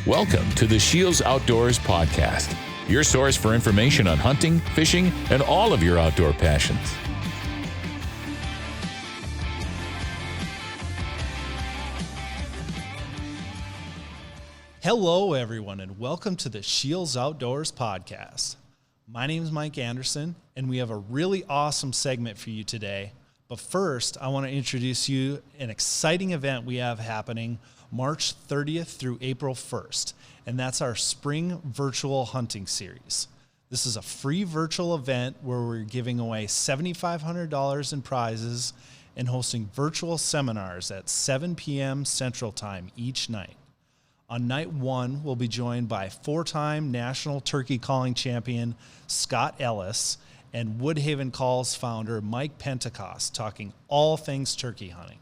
Welcome to the SCHEELS Outdoors Podcast, your source for information on hunting, fishing, and all of your outdoor passions. Hello, everyone, and welcome to the SCHEELS Outdoors Podcast. My name is Mike Anderson, and we have a really awesome segment for you today. But first, I want to introduce you an exciting event we have happening March 30th through April 1st, and that's our Spring Virtual Hunting Series. This is a free virtual event where we're giving away $7,500 in prizes and hosting virtual seminars at 7 p.m. Central Time each night. On night one, we'll be joined by four-time national turkey calling champion Scott Ellis and Woodhaven Calls founder Mike Pentecost talking all things turkey hunting.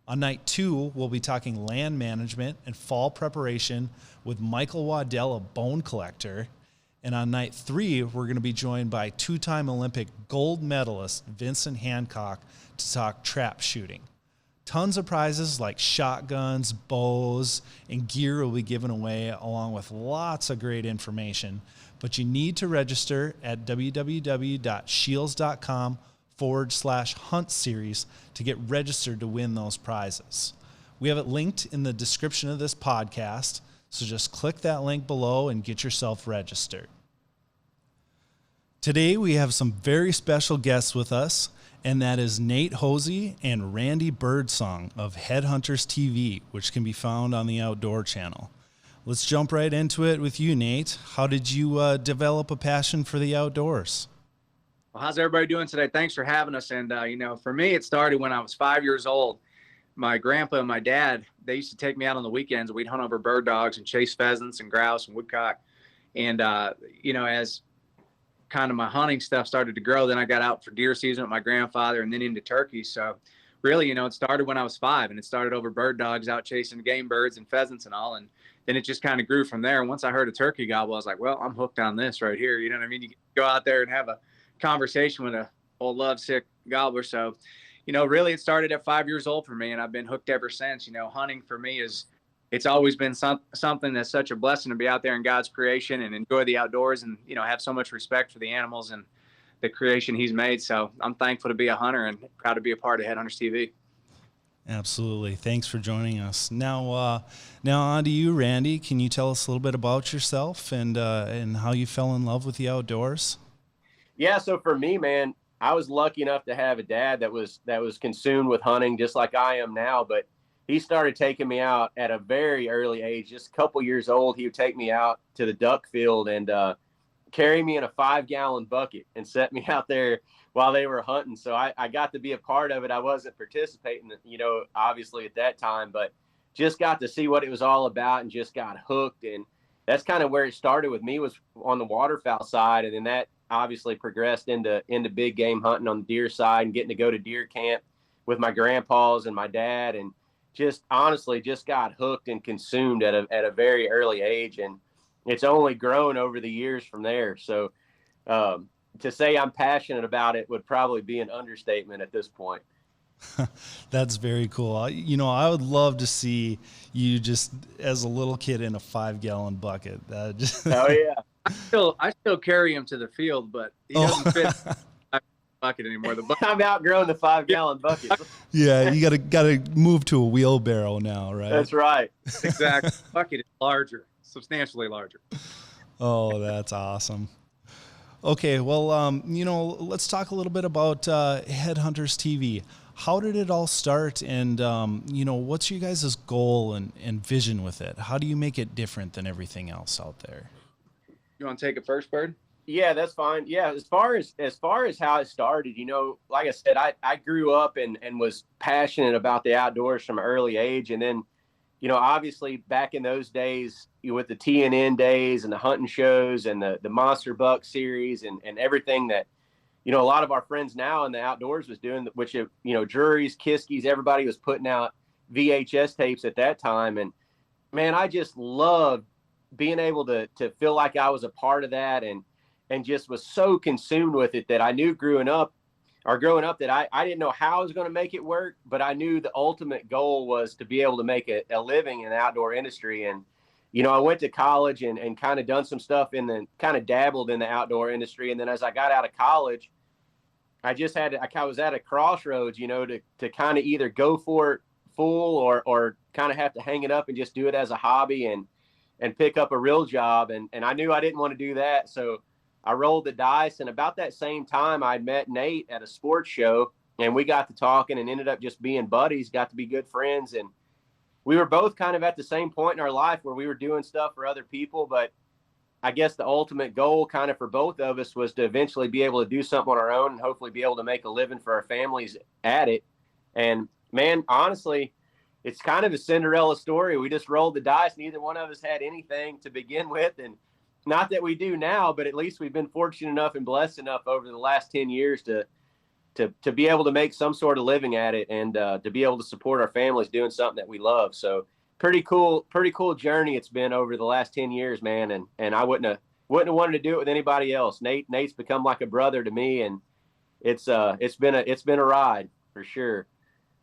On night two, we'll be talking land management and fall preparation with Michael Waddell, a bone collector. And on night three, we're going to be joined by two-time Olympic gold medalist Vincent Hancock to talk trap shooting. Tons of prizes like shotguns, bows, and gear will be given away along with lots of great information. But you need to register at www.scheels.com/hunt series to get registered to win those prizes. We have it linked in the description of this podcast, so just click that link below and get yourself registered. Today we have some very special guests with us, and that is Nate Hosie and Randy Birdsong of Headhunters TV, which can be found on the Outdoor Channel. Let's jump right into it with you, Nate. How did you develop a passion for the outdoors? Well, how's everybody doing today? Thanks for having us. And, for me, it started when I was 5 years old. My grandpa and my dad, they used to take me out on the weekends. We'd hunt over bird dogs and chase pheasants and grouse and woodcock. And, as kind of my hunting stuff started to grow, then I got out for deer season with my grandfather and then into turkeys. So really, it started when I was 5, and it started over bird dogs out chasing game birds and pheasants and all. And then it just kind of grew from there. And once I heard a turkey gobble, I was like, well, I'm hooked on this right here. You know what I mean? You go out there and have a conversation with a old lovesick gobbler. So, really it started at 5 years old for me, and I've been hooked ever since. Hunting for me it's always been something that's such a blessing to be out there in God's creation and enjoy the outdoors and, have so much respect for the animals and the creation he's made. So I'm thankful to be a hunter and proud to be a part of Headhunters TV. Absolutely. Thanks for joining us. Now on to you, Randy. Can you tell us a little bit about yourself and how you fell in love with the outdoors? Yeah. So for me, man, I was lucky enough to have a dad that was consumed with hunting just like I am now, but he started taking me out at a very early age, just a couple years old. He would take me out to the duck field and carry me in a 5-gallon bucket and set me out there while they were hunting. So I got to be a part of it. I wasn't participating, obviously at that time, but just got to see what it was all about and just got hooked. And that's kind of where it started with me, was on the waterfowl side. And then that obviously progressed into big game hunting on the deer side and getting to go to deer camp with my grandpas and my dad, and just honestly just got hooked and consumed at a very early age. And it's only grown over the years from there. So to say I'm passionate about it would probably be an understatement at this point. That's very cool. I would love to see you just as a little kid in a 5-gallon bucket. Oh yeah. I still carry him to the field, but he doesn't fit the bucket anymore. I'm outgrowing the 5-gallon bucket. Yeah, you gotta move to a wheelbarrow now, right? That's right. Exactly. The bucket is larger, substantially larger. Oh, that's awesome. Okay, well, let's talk a little bit about Headhunters TV. How did it all start, and what's your guys' goal and vision with it? How do you make it different than everything else out there? You want to take it first, Bird? Yeah, that's fine. Yeah, as far as how it started, like I said, I grew up and was passionate about the outdoors from an early age, and then obviously back in those days with the TNN days and the hunting shows and the Monster Buck series and everything that, a lot of our friends now in the outdoors was doing, which, Drury's, Kiskies, everybody was putting out VHS tapes at that time. And man, I just loved being able to feel like I was a part of that and just was so consumed with it that I knew growing up that I didn't know how I was going to make it work, but I knew the ultimate goal was to be able to make a living in the outdoor industry. And I went to college and kind of done some stuff kind of dabbled in the outdoor industry. And then as I got out of college, I was at a crossroads, to kind of either go for it full or kind of have to hang it up and just do it as a hobby and pick up a real job. And I knew I didn't want to do that. So I rolled the dice. And about that same time, I met Nate at a sports show, and we got to talking and ended up just being buddies, got to be good friends. And we were both kind of at the same point in our life where we were doing stuff for other people. But I guess the ultimate goal kind of for both of us was to eventually be able to do something on our own and hopefully be able to make a living for our families at it. And man, honestly, it's kind of a Cinderella story. We just rolled the dice. Neither one of us had anything to begin with. And not that we do now, but at least we've been fortunate enough and blessed enough over the last 10 years to be able to make some sort of living at it and to be able to support our families doing something that we love. So pretty cool journey it's been over the last 10 years, man. And I wouldn't have wanted to do it with anybody else. Nate's become like a brother to me, and it's been a ride for sure.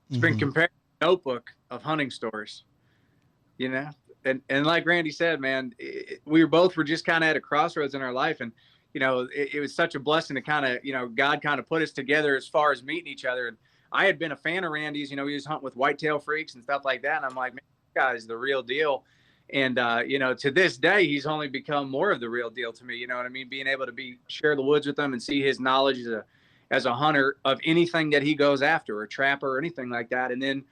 It's been compared to a notebook of hunting stories, and like Randy said, man, we were just kind of at a crossroads in our life. And, it was such a blessing to kind of, God kind of put us together as far as meeting each other. And I had been a fan of Randy's, he was hunting with whitetail freaks and stuff like that. And I'm like, man, this guy's the real deal. And, to this day, he's only become more of the real deal to me. You know what I mean? Being able to share the woods with him and see his knowledge as a hunter of anything that he goes after, or trapper or anything like that. And then,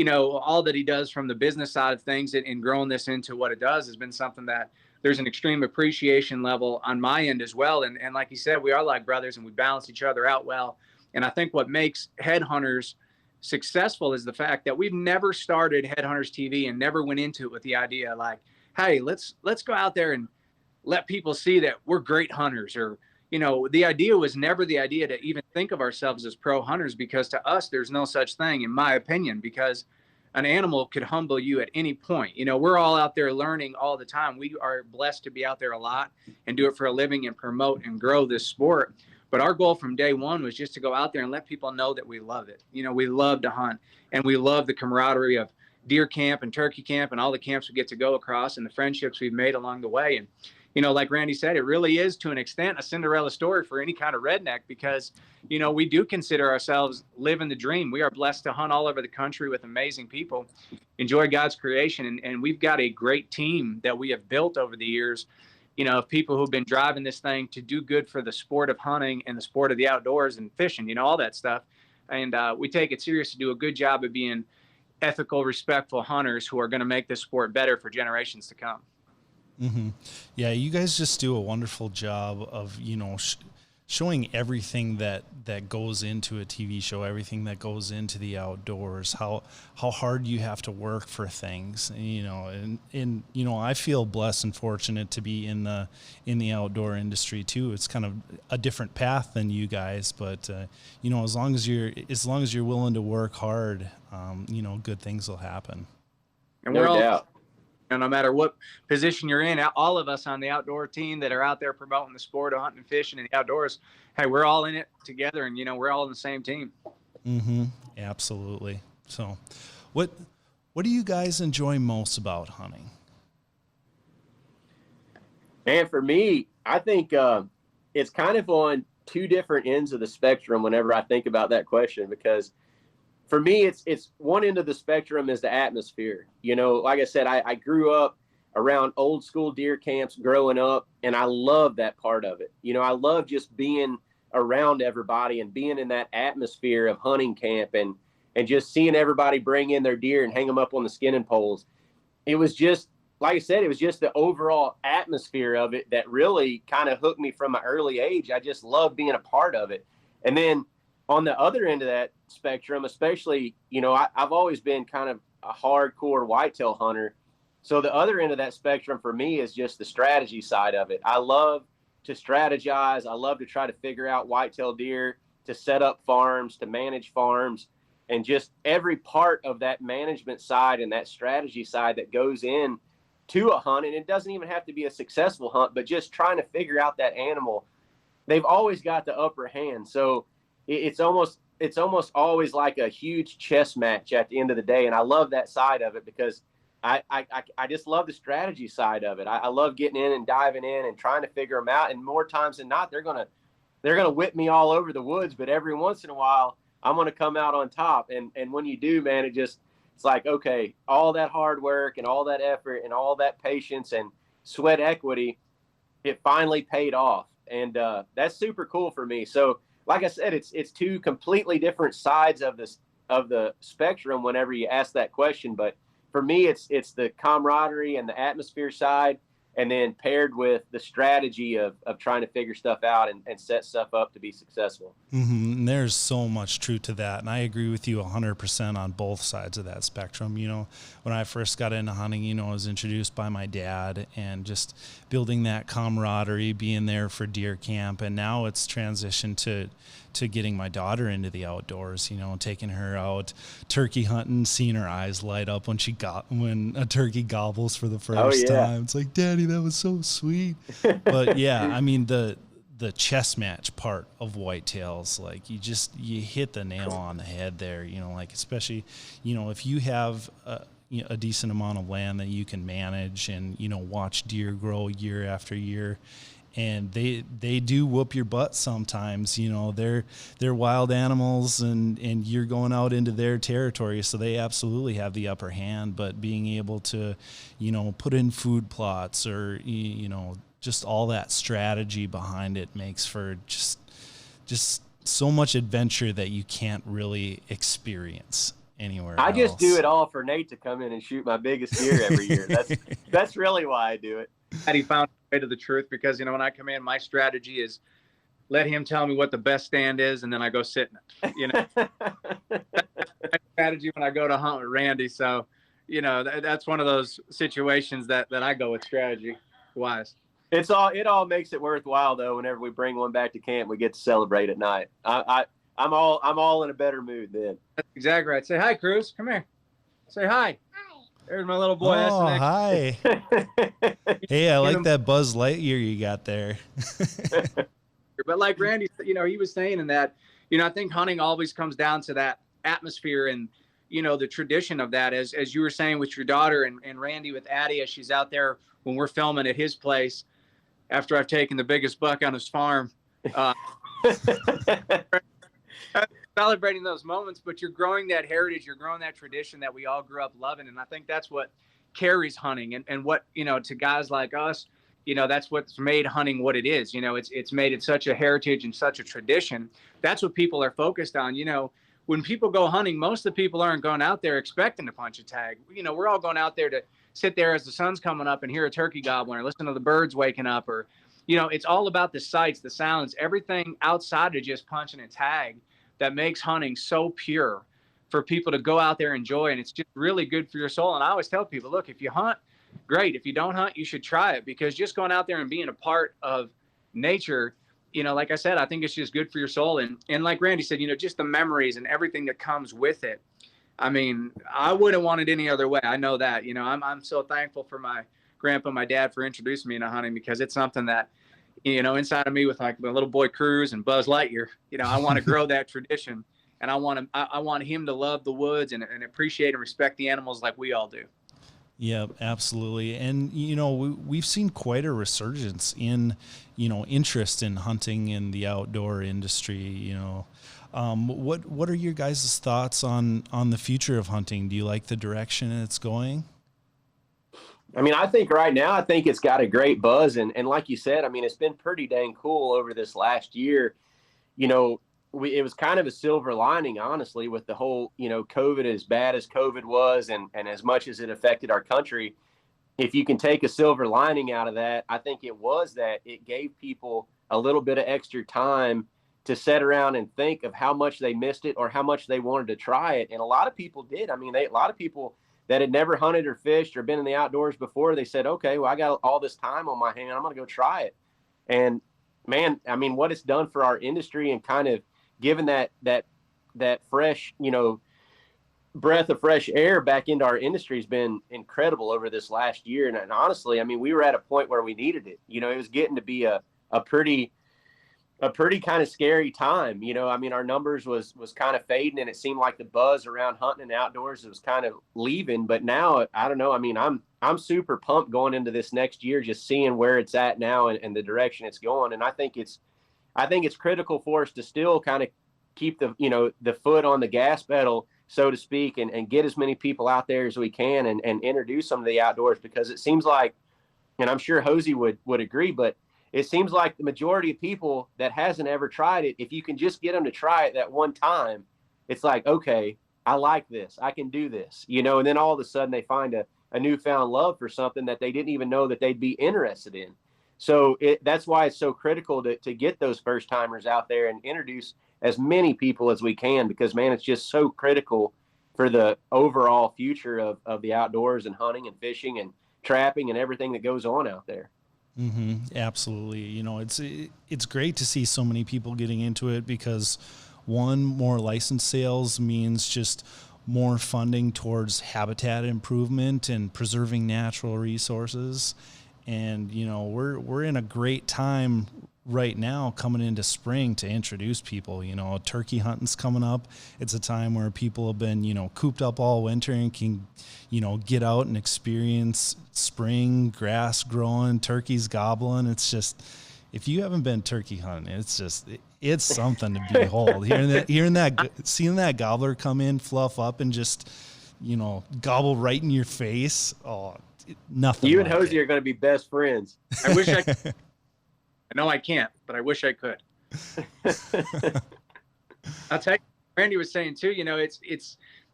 all that he does from the business side of things and growing this into what it does has been something that there's an extreme appreciation level on my end as well. And like you said, we are like brothers and we balance each other out well. And I think what makes Headhunters successful is the fact that we've never started Headhunters TV and never went into it with the idea like, hey, let's go out there and let people see that we're great hunters. Or, the idea was never the idea to even think of ourselves as pro hunters, because to us, there's no such thing, in my opinion, because an animal could humble you at any point. We're all out there learning all the time. We are blessed to be out there a lot and do it for a living and promote and grow this sport. But our goal from day one was just to go out there and let people know that we love it. We love to hunt, and we love the camaraderie of deer camp and turkey camp and all the camps we get to go across and the friendships we've made along the way. And, like Randy said, it really is to an extent a Cinderella story for any kind of redneck, because, we do consider ourselves living the dream. We are blessed to hunt all over the country with amazing people, enjoy God's creation. And we've got a great team that we have built over the years, of people who've been driving this thing to do good for the sport of hunting and the sport of the outdoors and fishing, all that stuff. And we take it serious to do a good job of being ethical, respectful hunters who are going to make this sport better for generations to come. Mm-hmm. Yeah, you guys just do a wonderful job of, showing everything that goes into a TV show, everything that goes into the outdoors, how hard you have to work for things, and I feel blessed and fortunate to be in the outdoor industry too. It's kind of a different path than you guys, but as long as you're willing to work hard, good things will happen. And we're all, no matter what position you're in, all of us on the outdoor team that are out there promoting the sport of hunting and fishing and the outdoors, hey, we're all in it together, and we're all on the same team. Mm-hmm. Absolutely. So, what do you guys enjoy most about hunting? And for me, I think it's kind of on two different ends of the spectrum whenever I think about that question, because for me, it's one end of the spectrum is the atmosphere. Like I said, I grew up around old school deer camps growing up, and I love that part of it. I love just being around everybody and being in that atmosphere of hunting camp and just seeing everybody bring in their deer and hang them up on the skinning poles. It was just, like I said, it was just the overall atmosphere of it that really kind of hooked me from an early age. I just love being a part of it. And then on the other end of that spectrum, especially, I've always been kind of a hardcore whitetail hunter. So the other end of that spectrum for me is just the strategy side of it. I love to strategize. I love to try to figure out whitetail deer, to set up farms, to manage farms, and just every part of that management side and that strategy side that goes in to a hunt. And it doesn't even have to be a successful hunt, but just trying to figure out that animal. They've always got the upper hand. So it's almost always like a huge chess match at the end of the day. And I love that side of it because I just love the strategy side of it. I love getting in and diving in and trying to figure them out. And more times than not, they're gonna whip me all over the woods. But every once in a while, I'm gonna come out on top. And when you do, man, it's like, okay, all that hard work and all that effort and all that patience and sweat equity, it finally paid off. And that's super cool for me. So like I said, it's two completely different sides of the spectrum whenever you ask that question. But for me, it's the camaraderie and the atmosphere side, and then paired with the strategy of trying to figure stuff out and set stuff up to be successful. Mm-hmm. And there's so much truth to that. And I agree with you 100% on both sides of that spectrum. You know, when I first got into hunting, you know, I was introduced by my dad, and just building that camaraderie, being there for deer camp. And now it's transitioned to getting my daughter into the outdoors, you know, taking her out turkey hunting, seeing her eyes light up when a turkey gobbles for the first time. It's like, Daddy, that was so sweet. But yeah, I mean, the chess match part of whitetails, like you hit the nail on the head there, you know, like, especially, you know, if you have a decent amount of land that you can manage and, you know, watch deer grow year after year. And they do whoop your butt sometimes, you know, they're wild animals, and you're going out into their territory. So they absolutely have the upper hand, but being able to, you know, put in food plots, or, you know, just all that strategy behind it makes for just so much adventure that you can't really experience anywhere else. I just do it all for Nate to come in and shoot my biggest deer every year. That's really why I do it. And he found a way to the truth, because, you know, when I come in, my strategy is let him tell me what the best stand is, and then I go sit in it. You know, that's my strategy when I go to hunt with Randy. So, you know, that's one of those situations that I go with strategy wise. It all makes it worthwhile though. Whenever we bring one back to camp, we get to celebrate at night. I'm all in a better mood then. That's exactly right. Say hi, Cruz. Come here. Say hi. There's my little boy. Oh, hi. Hey, I like that Buzz Lightyear you got there. But like Randy, you know, he was saying in that, you know, I think hunting always comes down to that atmosphere and, you know, the tradition of that, as you were saying with your daughter, and Randy with Addie, as she's out there when we're filming at his place after I've taken the biggest buck on his farm. Celebrating those moments, but you're growing that heritage, you're growing that tradition that we all grew up loving. And I think that's what carries hunting, and what, you know, to guys like us, you know, that's what's made hunting what it is. You know, it's made it such a heritage and such a tradition. That's what people are focused on. You know, when people go hunting, most of the people aren't going out there expecting to punch a tag. You know, we're all going out there to sit there as the sun's coming up and hear a turkey gobbling, or listen to the birds waking up, or, you know, it's all about the sights, the sounds, everything outside of just punching a tag that makes hunting so pure for people to go out there and enjoy. And it's just really good for your soul. And I always tell people, look, if you hunt, great. If you don't hunt, you should try it, because just going out there and being a part of nature, you know, like I said, I think it's just good for your soul. And like Randy said, you know, just the memories and everything that comes with it. I mean, I wouldn't want it any other way. I know that, you know, I'm so thankful for my grandpa and my dad for introducing me into hunting, because it's something that, you know, inside of me, with like my little boy Cruz and Buzz Lightyear, you know, I want to grow that tradition, and I want him to love the woods and appreciate and respect the animals like we all do. Yeah, absolutely. And, you know, we've seen quite a resurgence in, you know, interest in hunting in the outdoor industry. You know, what are your guys' thoughts on the future of hunting? Do you like the direction it's going? I mean, I think right now, I think it's got a great buzz. And like you said, I mean, it's been pretty dang cool over this last year. You know, it was kind of a silver lining, honestly, with the whole, you know, COVID, as bad as COVID was, and as much as it affected our country. If you can take a silver lining out of that, I think it was that it gave people a little bit of extra time to sit around and think of how much they missed it or how much they wanted to try it. And a lot of people did. I mean, a lot of people that had never hunted or fished or been in the outdoors before, they said, okay, well, I got all this time on my hand, I'm going to go try it. And man, I mean, what it's done for our industry and kind of given that fresh, you know, breath of fresh air back into our industry has been incredible over this last year. And honestly, I mean, we were at a point where we needed it. You know, it was getting to be a pretty a pretty kind of scary time. You know, I mean, our numbers was kind of fading, and it seemed like the buzz around hunting and outdoors was kind of leaving. But now, I don't know. I mean, I'm super pumped going into this next year, just seeing where it's at now and the direction it's going. And I think it's critical for us to still kind of keep the foot on the gas pedal, so to speak, and get as many people out there as we can and introduce them to the outdoors, because it seems like, and I'm sure Hosie would agree, but it seems like the majority of people that hasn't ever tried it, if you can just get them to try it that one time, it's like, okay, I like this, I can do this, and then all of a sudden they find a newfound love for something that they didn't even know that they'd be interested in. So that's why it's so critical to get those first timers out there and introduce as many people as we can, because man, it's just so critical for the overall future of the outdoors and hunting and fishing and trapping and everything that goes on out there. Mm-hmm. Absolutely. It's great to see so many people getting into it, because one, more license sales means just more funding towards habitat improvement and preserving natural resources. And, we're in a great time right now coming into spring to introduce people. Turkey hunting's coming up. It's a time where people have been, cooped up all winter and can, get out and experience spring, grass growing, turkeys gobbling. It's just, if you haven't been turkey hunting, it's something to behold. Seeing that gobbler come in, fluff up, and just, gobble right in your face. Oh, nothing. You and Hosie are going to be best friends. I wish I could. I know I can't, but I wish I could. I'll tell you, Randy was saying too,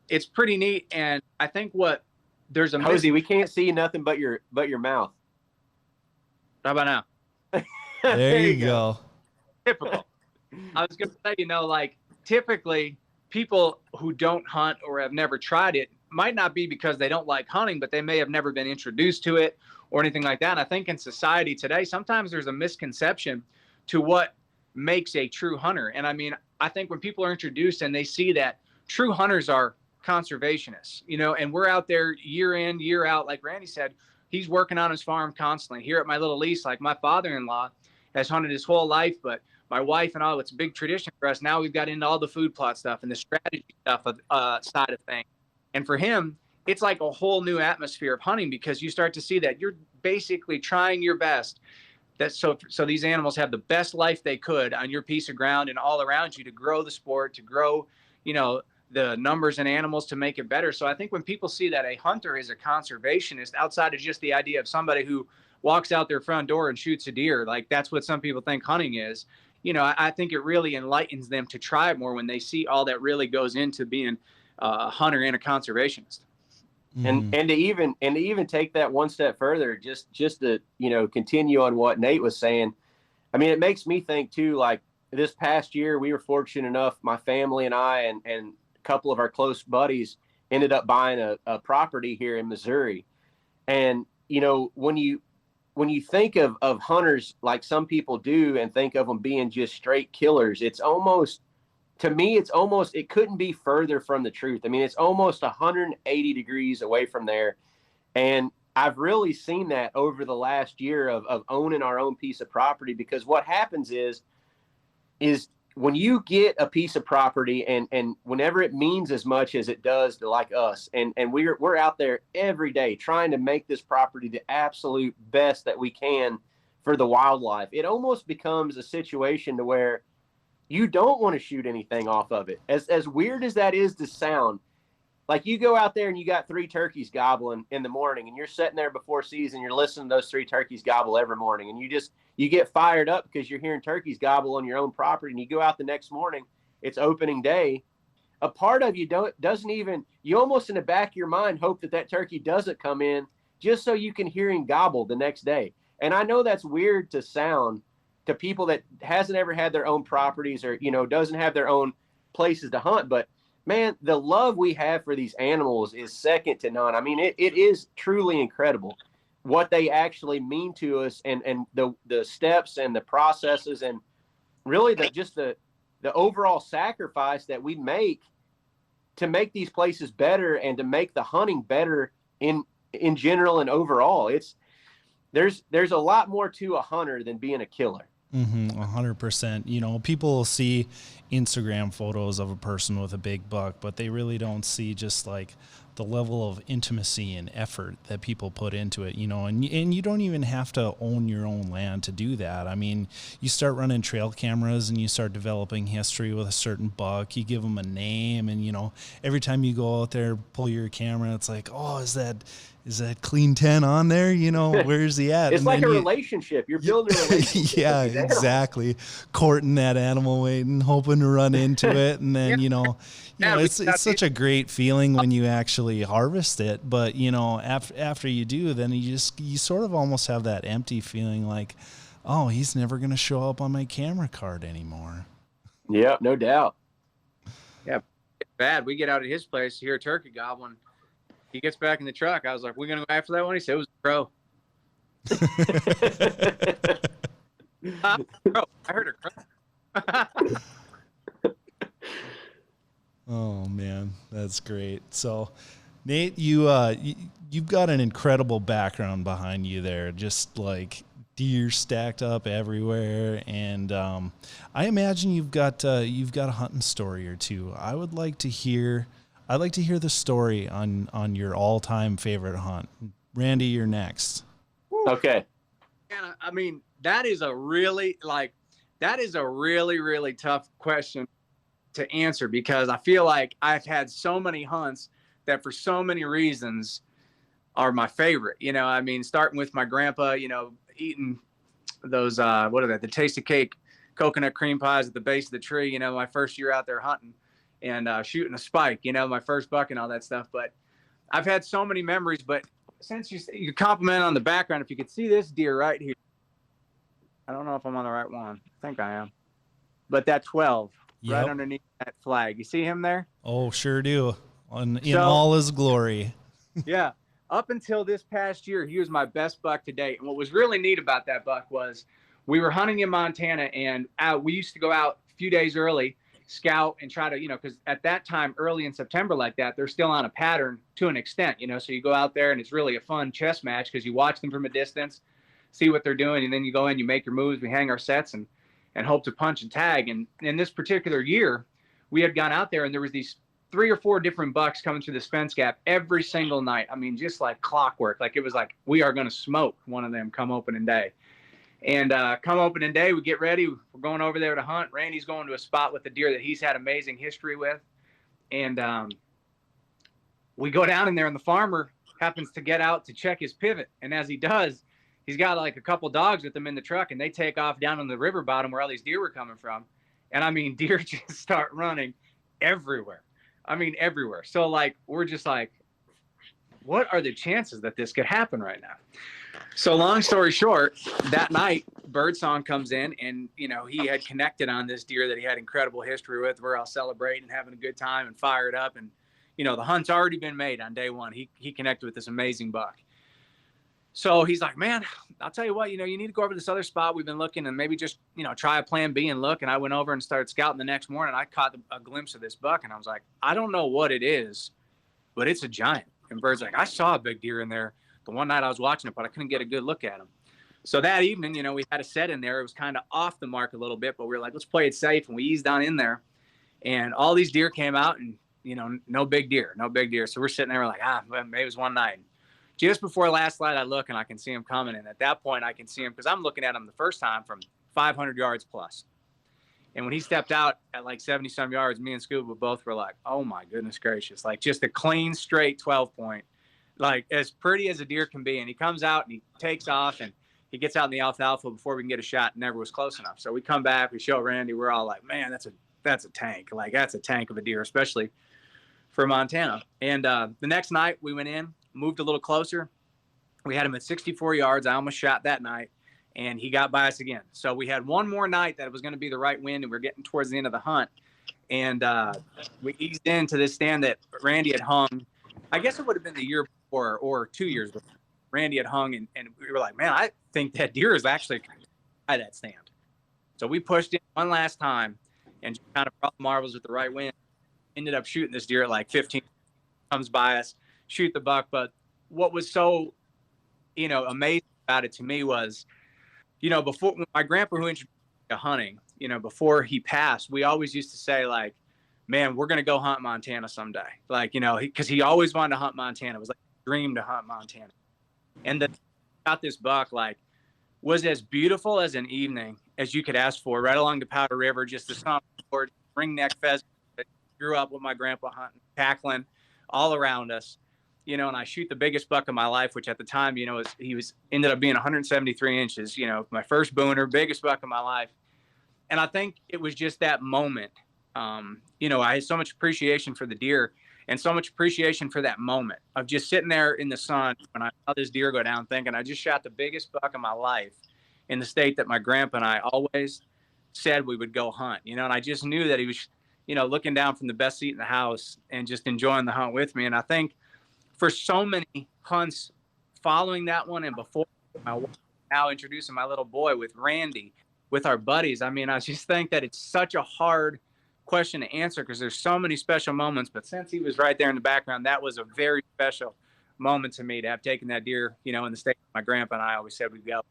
it's pretty neat. And I think there's a Hosie, we can't see nothing but your mouth. How about now? There you go. Typical. I was going to say, typically people who don't hunt or have never tried it might not be because they don't like hunting, but they may have never been introduced to it or anything like that. And I think in society today, sometimes there's a misconception to what makes a true hunter. And I mean, I think when people are introduced and they see that true hunters are conservationists, and we're out there year in, year out, like Randy said, he's working on his farm constantly. Here at my little lease, like my father-in-law has hunted his whole life, but my wife and all, it's a big tradition for us. Now we've got into all the food plot stuff and the strategy stuff side of things. And for him, it's like a whole new atmosphere of hunting, because you start to see that you're basically trying your best so these animals have the best life they could on your piece of ground and all around you, to grow the sport, to grow, the numbers in animals, to make it better. So I think when people see that a hunter is a conservationist, outside of just the idea of somebody who walks out their front door and shoots a deer, like that's what some people think hunting is, I think it really enlightens them to try it more when they see all that really goes into being a hunter and a conservationist. And to even take that one step further, just to continue on what Nate was saying, I mean, it makes me think too. Like this past year, we were fortunate enough, my family and I, and a couple of our close buddies ended up buying a property here in Missouri. And when you think of hunters like some people do and think of them being just straight killers, it's almost, to me, it couldn't be further from the truth. I mean, it's almost 180 degrees away from there. And I've really seen that over the last year of owning our own piece of property, because what happens is when you get a piece of property and whenever it means as much as it does to like us, and we're out there every day trying to make this property the absolute best that we can for the wildlife, it almost becomes a situation to where you don't want to shoot anything off of it. As weird as that is to sound, like you go out there and you got 3 turkeys gobbling in the morning, and you're sitting there before season, you're listening to those 3 turkeys gobble every morning, and you get fired up because you're hearing turkeys gobble on your own property, and you go out the next morning, it's opening day. A part of you you almost in the back of your mind hope that turkey doesn't come in just so you can hear him gobble the next day. And I know that's weird to sound to people that hasn't ever had their own properties or, doesn't have their own places to hunt. But man, the love we have for these animals is second to none. I mean, it is truly incredible what they actually mean to us, and the steps and the processes, and really the overall sacrifice that we make to make these places better and to make the hunting better in general and overall. There's a lot more to a hunter than being a killer. 100%. You know, people will see Instagram photos of a person with a big buck, but they really don't see just like the level of intimacy and effort that people put into it, you know, and you don't even have to own your own land to do that. I mean, you start running trail cameras and you start developing history with a certain buck, you give them a name, and, you know, every time you go out there, pull your camera, it's like, oh, is that clean 10 on there? You know, where's he at? It's and like a relationship. You're building a relationship. Yeah, exactly. Courting that animal, waiting, hoping to run into it. And then, you know, it's such a great feeling when you actually harvest it. But, you know, after you do, then you sort of almost have that empty feeling like, oh, he's never going to show up on my camera card anymore. Yeah, no doubt. Yeah, it's bad. We get out at his place, hear a turkey gobbling. He gets back in the truck. I was like, "We're gonna go after that one." He said, "It was a crow." Crow. I heard a crow. Oh man, that's great. So, Nate, you've got an incredible background behind you there. Just like deer stacked up everywhere, and I imagine you've got a hunting story or two. I'd like to hear the story on your all-time favorite hunt. Randy, you're next. Okay. And I mean, that is a really, really tough question to answer, because I feel like I've had so many hunts that for so many reasons are my favorite. You know, I mean, starting with my grandpa, you know, eating those, what are they? The Tasty Cake coconut cream pies at the base of the tree, you know, my first year out there hunting. And shooting a spike, you know, my first buck and all that stuff. But I've had so many memories. But since you compliment on the background, if you could see this deer right here, I don't know if I'm on the right one. I think I am. But that 12 right underneath that flag, you see him there? Oh, sure do. In all his glory. Yeah. Up until this past year, he was my best buck to date. And what was really neat about that buck was we were hunting in Montana, and we used to go out a few days early, scout, and try to, you know, because at that time, early in September like that, they're still on a pattern to an extent, you know, so you go out there and it's really a fun chess match because you watch them from a distance, see what they're doing, and then you go in, you make your moves, we hang our sets and hope to punch and tag. And in this particular year, we had gone out there and there was these 3 or 4 different bucks coming through this fence gap every single night. I mean, just like clockwork. Like it was like, we are going to smoke one of them come opening day. And come opening day, we get ready. We're going over there to hunt. Randy's going to a spot with a deer that he's had amazing history with. And we go down in there, and the farmer happens to get out to check his pivot. And as he does, he's got like a couple dogs with him in the truck, and they take off down on the river bottom where all these deer were coming from. And I mean, deer just start running everywhere. I mean, everywhere. So like, we're just like, what are the chances that this could happen right now? So long story short, that night, Birdsong comes in, and, you know, he had connected on this deer that he had incredible history with. We're all celebrating and having a good time and fired up. And, you know, the hunt's already been made on day one. He connected with this amazing buck. So he's like, man, I'll tell you what, you know, you need to go over to this other spot. We've been looking, and maybe just, you know, try a plan B and look. And I went over and started scouting the next morning. I caught a glimpse of this buck, and I was like, I don't know what it is, but it's a giant. And Bird's like, I saw a big deer in there the one night I was watching it, but I couldn't get a good look at him. So that evening, you know, we had a set in there. It was kind of off the mark a little bit, but we were like, let's play it safe. And we eased on in there, and all these deer came out, and, you know, no big deer. So we're sitting there, we're like, maybe it was one night. Just before last light, I look, and I can see him coming. And at that point, I can see him because I'm looking at him the first time from 500 yards plus. And when he stepped out at like 70 some yards, me and Scuba both were like, oh my goodness gracious, like just a clean, straight 12 point. Like as pretty as a deer can be. And he comes out and he takes off, and he gets out in the alfalfa before we can get a shot. And never was close enough. So we come back, we show Randy, we're all like, man, that's a tank. Like that's a tank of a deer, especially for Montana. And the next night we went in, moved a little closer. We had him at 64 yards. I almost shot that night, and he got by us again. So we had one more night that it was going to be the right wind, and we're getting towards the end of the hunt. And we eased into this stand that Randy had hung. I guess it would have been the year before or 2 years before. Randy had hung, and we were like, man, I think that deer is actually by that stand. So we pushed in one last time and just kind of brought the marbles with the right wind. Ended up shooting this deer at like 15, comes by us, shoot the buck. But what was so, you know, amazing about it to me was, you know, before my grandpa who introduced hunting, you know, before he passed, we always used to say like, man, we're going to go hunt Montana someday. Like, you know, because he always wanted to hunt Montana. It was like a dream to hunt Montana. And the got this buck, like, was as beautiful as an evening as you could ask for, right along the Powder River, just the sun, ringneck pheasant that grew up with my grandpa hunting, cackling all around us, you know, and I shoot the biggest buck of my life, which at the time, you know, ended up being 173 inches, you know, my first booner, biggest buck of my life. And I think it was just that moment. You know, I had so much appreciation for the deer and so much appreciation for that moment of just sitting there in the sun when I saw this deer go down, thinking I just shot the biggest buck of my life in the state that my grandpa and I always said we would go hunt, you know, and I just knew that he was, you know, looking down from the best seat in the house and just enjoying the hunt with me. And I think for so many hunts following that one and before, now introducing my little boy with Randy, with our buddies, I mean, I just think that it's such a hard question to answer because there's so many special moments, but since he was right there in the background, that was a very special moment to me to have taken that deer, you know, in the state my grandpa and I always said we'd go.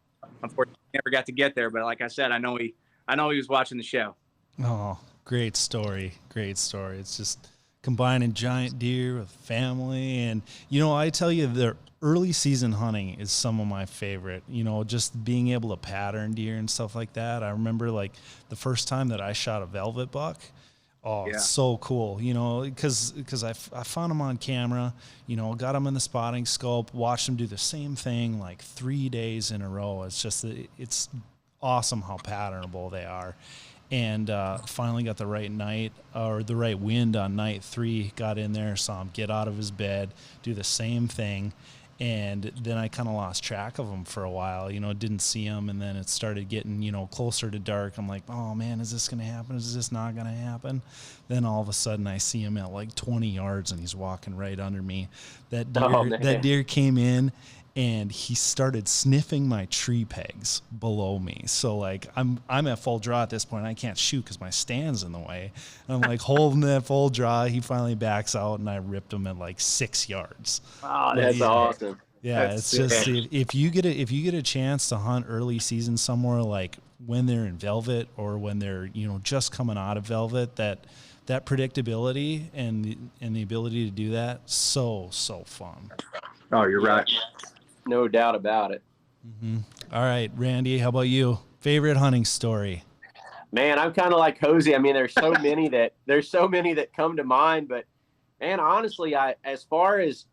Unfortunately, never got to get there, but like I said, I know he was watching the show. Oh, great story. Great story. It's just combining giant deer with family. And, you know, I tell you, the early season hunting is some of my favorite, you know, just being able to pattern deer and stuff like that. I remember like the first time that I shot a velvet buck. Oh, yeah. It's so cool, you know, because I found him on camera, you know, got him in the spotting scope, watched him do the same thing like 3 days in a row. It's just, it's awesome how patternable they are. And finally got the right night or the right wind on night 3, got in there, saw him get out of his bed, do the same thing. And then I kind of lost track of him for a while, you know, didn't see him. And then it started getting, you know, closer to dark. I'm like, oh man, is this going to happen? Is this not going to happen? Then all of a sudden I see him at like 20 yards and he's walking right under me. That deer came in and he started sniffing my tree pegs below me. So like I'm at full draw at this point. I can't shoot because my stand's in the way. And I'm like holding that full draw. He finally backs out and I ripped him at like 6 yards. Oh, that's awesome. Yeah, it's just if you get a chance to hunt early season somewhere, like when they're in velvet or when they're, you know, just coming out of velvet, that predictability and the ability to do that, so fun. Oh, you're right. No doubt about it. Mm-hmm. All right, Randy, how about you? Favorite hunting story? Man, I'm kind of like Hosie. I mean, there's so many that come to mind, but man, honestly, as far as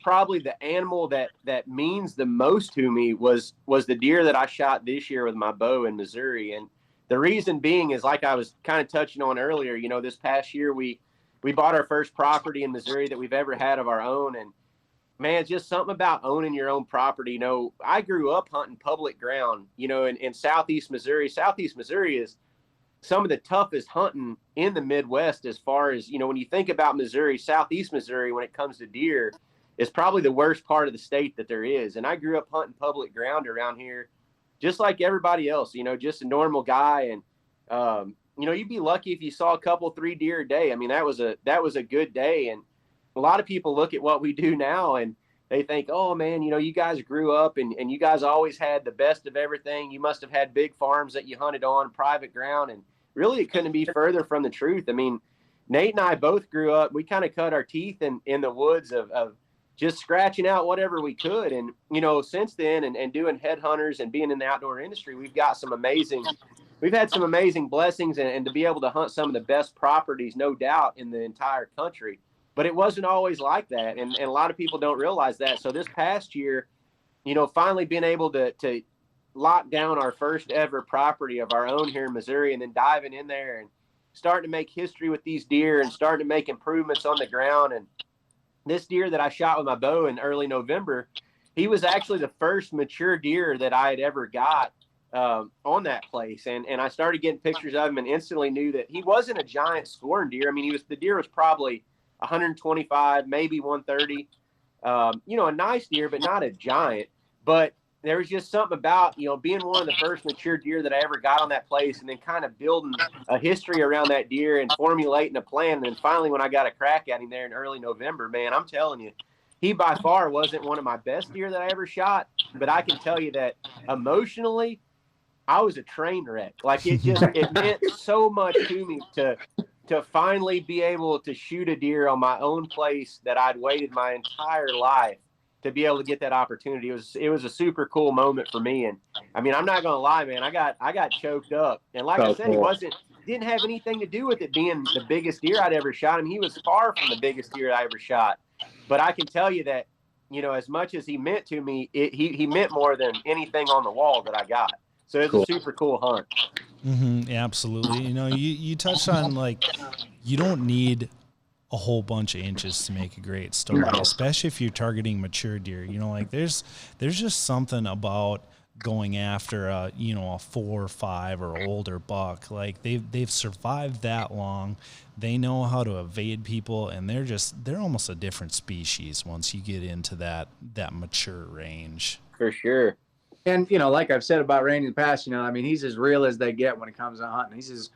probably the animal that means the most to me was the deer that I shot this year with my bow in Missouri. And the reason being is, like I was kind of touching on earlier, you know, this past year we bought our first property in Missouri that we've ever had of our own. And man, just something about owning your own property. You know, I grew up hunting public ground, you know, in Southeast Missouri. Southeast Missouri is some of the toughest hunting in the Midwest as far as, you know, when you think about Missouri, Southeast Missouri, when it comes to deer, is probably the worst part of the state that there is. And I grew up hunting public ground around here, just like everybody else, you know, just a normal guy. And, you know, you'd be lucky if you saw a couple, 3 deer a day. I mean, that was a good day. And a lot of people look at what we do now and they think, oh man, you know, you guys grew up and you guys always had the best of everything. You must have had big farms that you hunted on, private ground. And really it couldn't be further from the truth. I mean, Nate and I both grew up, we kind of cut our teeth in the woods of just scratching out whatever we could. And, you know, since then and doing Headhunters and being in the outdoor industry, we've had some amazing blessings and to be able to hunt some of the best properties, no doubt, in the entire country. But it wasn't always like that, and a lot of people don't realize that. So this past year, you know, finally being able to lock down our first ever property of our own here in Missouri, and then diving in there and starting to make history with these deer and starting to make improvements on the ground. And this deer that I shot with my bow in early November, he was actually the first mature deer that I had ever got on that place. And I started getting pictures of him and instantly knew that he wasn't a giant scoring deer. I mean, the deer was probably 125, maybe 130, you know, a nice deer, but not a giant. But there was just something about, you know, being one of the first mature deer that I ever got on that place and then kind of building a history around that deer and formulating a plan. And then finally, when I got a crack at him there in early November, man, I'm telling you, he by far wasn't one of my best deer that I ever shot. But I can tell you that emotionally, I was a train wreck. Like it meant so much to me to finally be able to shoot a deer on my own place that I'd waited my entire life to be able to get that opportunity. It was a super cool moment for me. And I mean, I'm not going to lie, man, I got choked up. And like I said, cool. didn't have anything to do with it being the biggest deer I'd ever shot. I mean, he was far from the biggest deer I ever shot. But I can tell you that, you know, as much as he meant to me, he meant more than anything on the wall that I got. So it's a super cool hunt. Mm-hmm, absolutely. You know, you touched on, like, you don't need a whole bunch of inches to make a great story, especially if you're targeting mature deer. You know, like there's just something about going after a 4 or 5 or older buck. Like they've survived that long. They know how to evade people, and they're almost a different species once you get into that mature range. For sure. And, you know, like I've said about Randy in the past, you know, I mean, he's as real as they get when it comes to hunting. He's as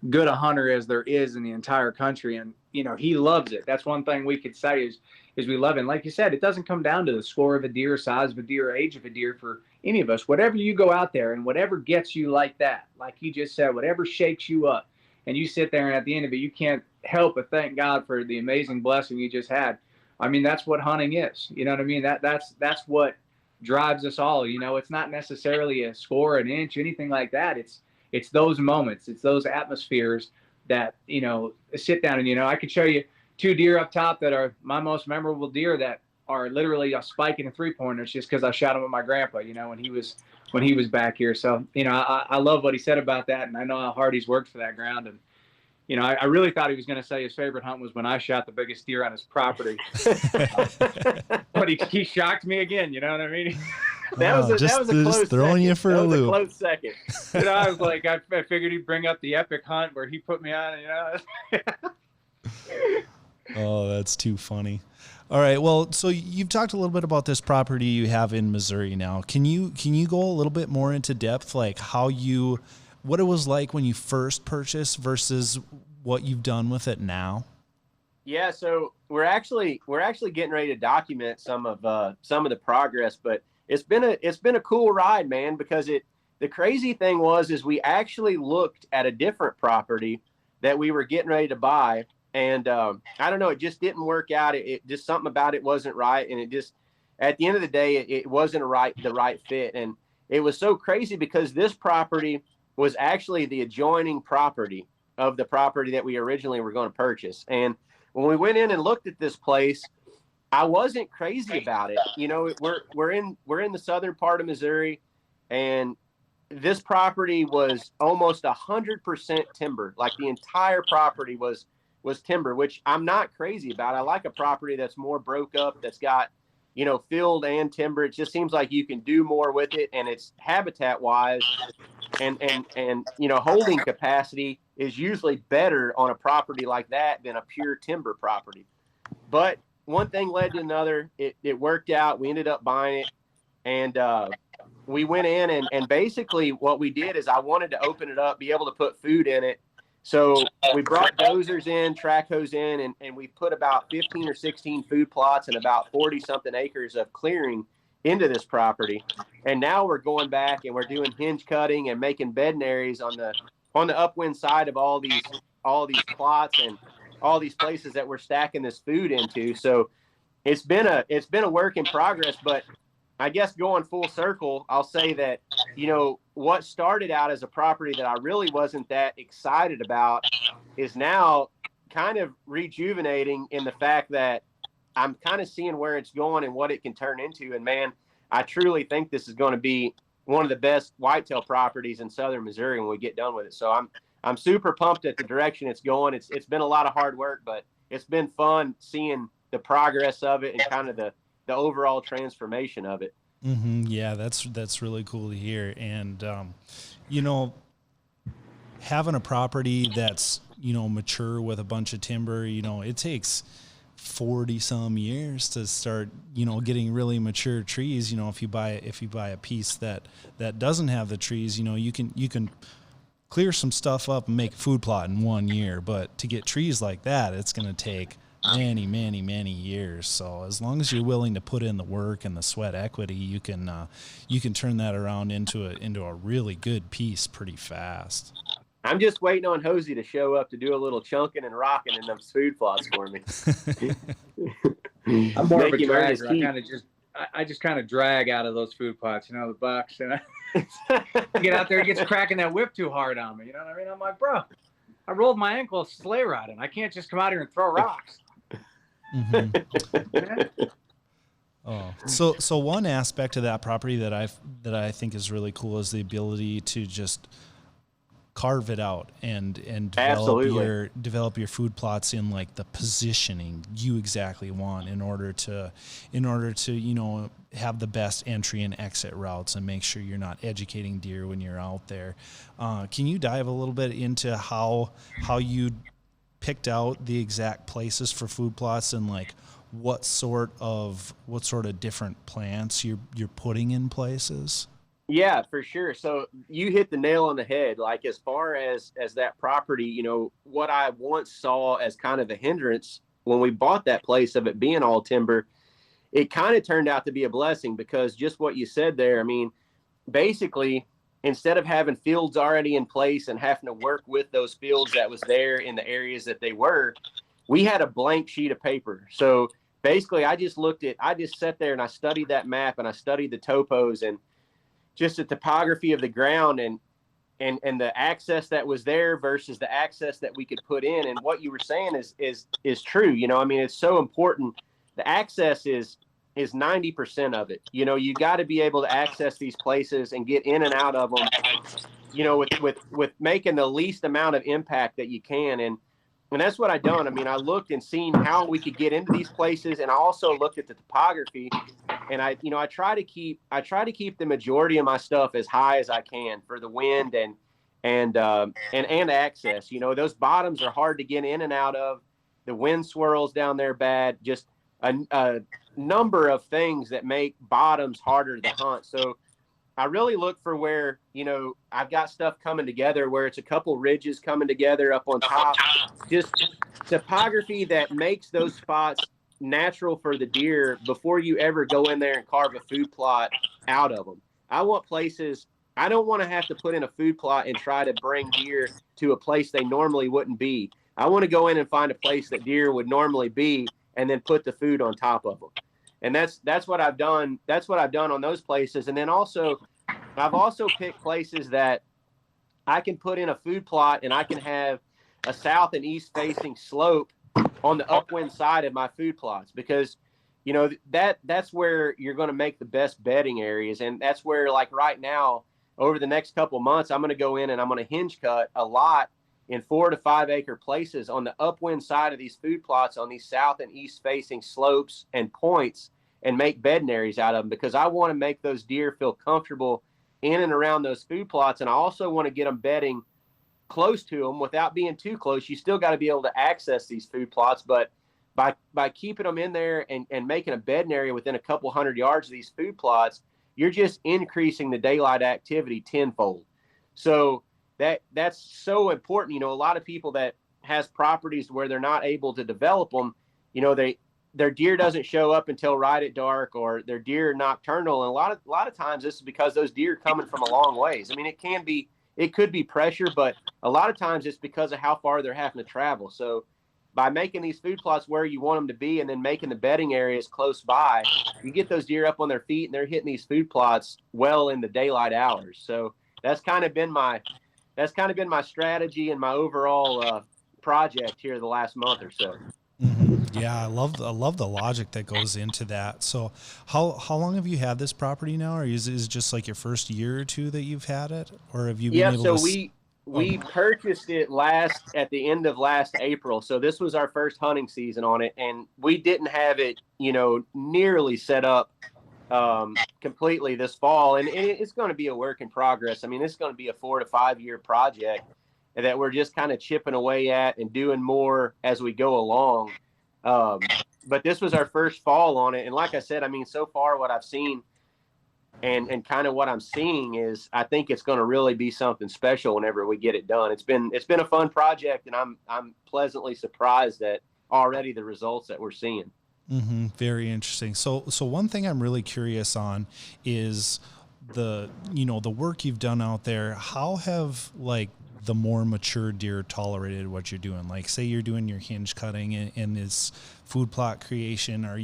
good a hunter as there is in the entire country. And, you know, he loves it. That's one thing we could say is we love it. And like you said, it doesn't come down to the score of a deer, size of a deer, age of a deer for any of us. Whatever you go out there and whatever gets you like that, like you just said, whatever shakes you up, and you sit there and at the end of it, you can't help but thank God for the amazing blessing you just had. I mean, that's what hunting is. You know what I mean? That's what drives us all. You know, it's not necessarily a score, an inch, anything like that. It's those moments, it's those atmospheres that, you know, sit down and, you know, I could show you 2 deer up top that are my most memorable deer that are literally a spike and a 3-pointer just because I shot them with my grandpa, you know, when he was back here. So, you know, I love what he said about that, and I know how hard he's worked for that ground. And, you know, I really thought he was going to say his favorite hunt was when I shot the biggest deer on his property. But he shocked me again, you know what I mean? That was a close throwing second. You for that a was loop. A close second. You know, I was like, I figured he'd bring up the epic hunt where he put me on, you know. Oh, that's too funny. All right. Well, so you've talked a little bit about this property you have in Missouri now. Can you go a little bit more into depth, like what it was like when you first purchased versus what you've done with it now? Yeah, so we're actually getting ready to document some of the progress, but it's been a cool ride, man, because the crazy thing is we actually looked at a different property that we were getting ready to buy, and I don't know, it just didn't work out. It just, something about it wasn't right, and it just, at the end of the day, it wasn't the right fit. And it was so crazy because this property was actually the adjoining property of the property that we originally were going to purchase. And when we went in and looked at this place, I wasn't crazy about it. You know, we're in the southern part of Missouri, and this property was almost 100% timber. Like the entire property was timber, which I'm not crazy about. I like a property that's more broke up, that's got, you know, field and timber. It just seems like you can do more with it, and it's habitat wise and you know, holding capacity is usually better on a property like that than a pure timber property. But one thing led to another. It worked out. We ended up buying it, and we went in and basically what we did is I wanted to open it up, be able to put food in it. So we brought dozers in, track hose in, and we put about 15 or 16 food plots and about 40 something acres of clearing into this property. And now we're going back and we're doing hinge cutting and making bedding areas on the upwind side of all these plots and all these places that we're stacking this food into. So it's been a work in progress, but I guess going full circle, I'll say that, you know, what started out as a property that I really wasn't that excited about is now kind of rejuvenating in the fact that I'm kind of seeing where it's going and what it can turn into. And man, I truly think this is going to be one of the best whitetail properties in southern Missouri when we get done with it. So I'm super pumped at the direction it's going. It's been a lot of hard work, but it's been fun seeing the progress of it and kind of the overall transformation of it. Mm-hmm. Yeah, that's really cool to hear. And, you know, having a property that's, you know, mature with a bunch of timber, you know, it takes 40 some years to start, you know, getting really mature trees. You know, if you buy a piece that doesn't have the trees, you know, you can clear some stuff up and make a food plot in 1 year, but to get trees like that, it's going to take many years. So as long as you're willing to put in the work and the sweat equity, you can turn that around into a really good piece pretty fast. I'm just waiting on Hosie to show up to do a little chunking and rocking in those food plots for me. I'm more of a dragger. I just kind of drag out of those food plots, the bucks, and I get out there, he gets cracking that whip too hard on me. You know what I mean? I'm like, bro, I rolled my ankle sleigh riding. I can't just come out here and throw rocks. Mm-hmm. Oh, so one aspect of that property that I think is really cool is the ability to just carve it out and develop your food plots in like the positioning you exactly want in order to have the best entry and exit routes and make sure you're not educating deer when you're out there. Can you dive a little bit into how you picked out the exact places for food plots and like what sort of different plants you're putting in places? Yeah, for sure. So you hit the nail on the head. Like as far as that property, what I once saw as kind of a hindrance when we bought that place of it being all timber, it kind of turned out to be a blessing because just what you said there, I mean, basically instead of having fields already in place and having to work with those fields that was there in the areas that they were, we had a blank sheet of paper. So basically I just sat there and I studied that map and I studied the topos and just the topography of the ground and the access that was there versus the access that we could put in. And what you were saying is true. I mean, it's so important. The access is 90% of it. You got to be able to access these places and get in and out of them, with making the least amount of impact that you can. And that's what I done. I mean, I looked and seen how we could get into these places. And I also looked at the topography and I try to keep the majority of my stuff as high as I can for the wind and access. Those bottoms are hard to get in and out of. The wind swirls down there bad, just a number of things that make bottoms harder to hunt. So I really look for where, I've got stuff coming together where it's a couple ridges coming together up on top, just topography that makes those spots natural for the deer before you ever go in there and carve a food plot out of them. I want places, I don't want to have to put in a food plot and try to bring deer to a place they normally wouldn't be. I want to go in and find a place that deer would normally be and then put the food on top of them. And that's what I've done. That's what I've done on those places. And then I've also picked places that I can put in a food plot and I can have a south and east facing slope on the upwind side of my food plots because, that's where you're going to make the best bedding areas. And that's where, like right now, over the next couple months, I'm going to go in and I'm going to hinge cut a lot in 4 to 5 acre places on the upwind side of these food plots on these south and east facing slopes and points and make bedding areas out of them because I want to make those deer feel comfortable in and around those food plots. And I also want to get them bedding close to them without being too close. You still got to be able to access these food plots, but by keeping them in there and making a bedding area within a couple 100 yards of these food plots, you're just increasing the daylight activity tenfold. So that's so important. A lot of people that has properties where they're not able to develop them, their deer doesn't show up until right at dark or their deer are nocturnal. And a lot of times this is because those deer are coming from a long ways. I mean, it could be pressure, but a lot of times it's because of how far they're having to travel. So by making these food plots where you want them to be and then making the bedding areas close by, you get those deer up on their feet and they're hitting these food plots well in the daylight hours. So that's kind of been my strategy and my overall project here the last month or so. Mm-hmm. Yeah, I love the logic that goes into that. So how long have you had this property now? Or is it just like your first year or two that you've had it? Or have you been able to... So we purchased it at the end of last April. So this was our first hunting season on it. And we didn't have it, nearly set up completely this fall. And it's going to be a work in progress. I mean, it's going to be a 4 to 5 year project that we're just kind of chipping away at and doing more as we go along. But this was our first fall on it. And like I said, I mean, so far what I've seen and kind of what I'm seeing is I think it's going to really be something special whenever we get it done. It's been a fun project and I'm pleasantly surprised already the results that we're seeing. Very interesting. So one thing I'm really curious on is the work you've done out there. How have like the more mature deer tolerated what you're doing? Like, say you're doing your hinge cutting and this food plot creation. Are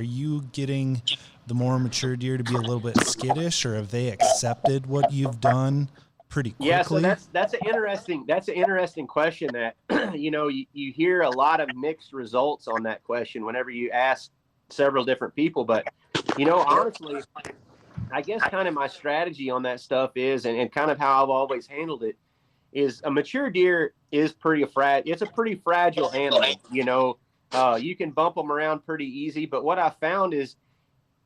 you getting the more mature deer to be a little bit skittish, or have they accepted what you've done pretty quickly? Yeah, so that's an interesting question that you hear a lot of mixed results on that question whenever you ask several different people. But honestly, I guess kind of my strategy on that stuff is, and kind of how I've always handled it, is a mature deer is it's a pretty fragile animal. You can bump them around pretty easy, but what I found is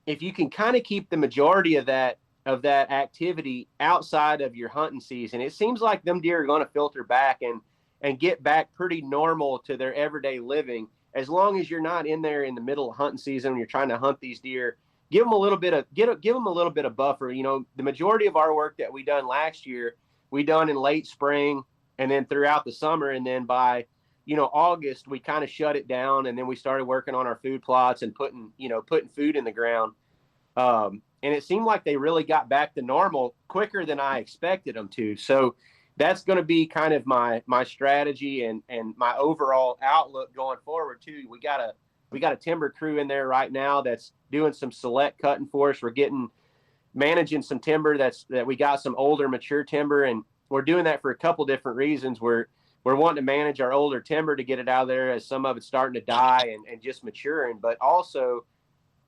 if you can kind of keep the majority of that activity outside of your hunting season, it seems like them deer are going to filter back and get back pretty normal to their everyday living. As long as you're not in there in the middle of hunting season when you're trying to hunt these deer, give them a little bit of buffer. The majority of our work that we done last year, we done in late spring and then throughout the summer. And then by, August, we kind of shut it down, and then we started working on our food plots and putting food in the ground. And it seemed like they really got back to normal quicker than I expected them to. So that's going to be kind of my strategy and my overall outlook going forward too. We got a timber crew in there right now that's doing some select cutting for us. We're managing some timber that we got some older mature timber, and we're doing that for a couple different reasons. We're wanting to manage our older timber to get it out of there as some of it's starting to die and just maturing. But also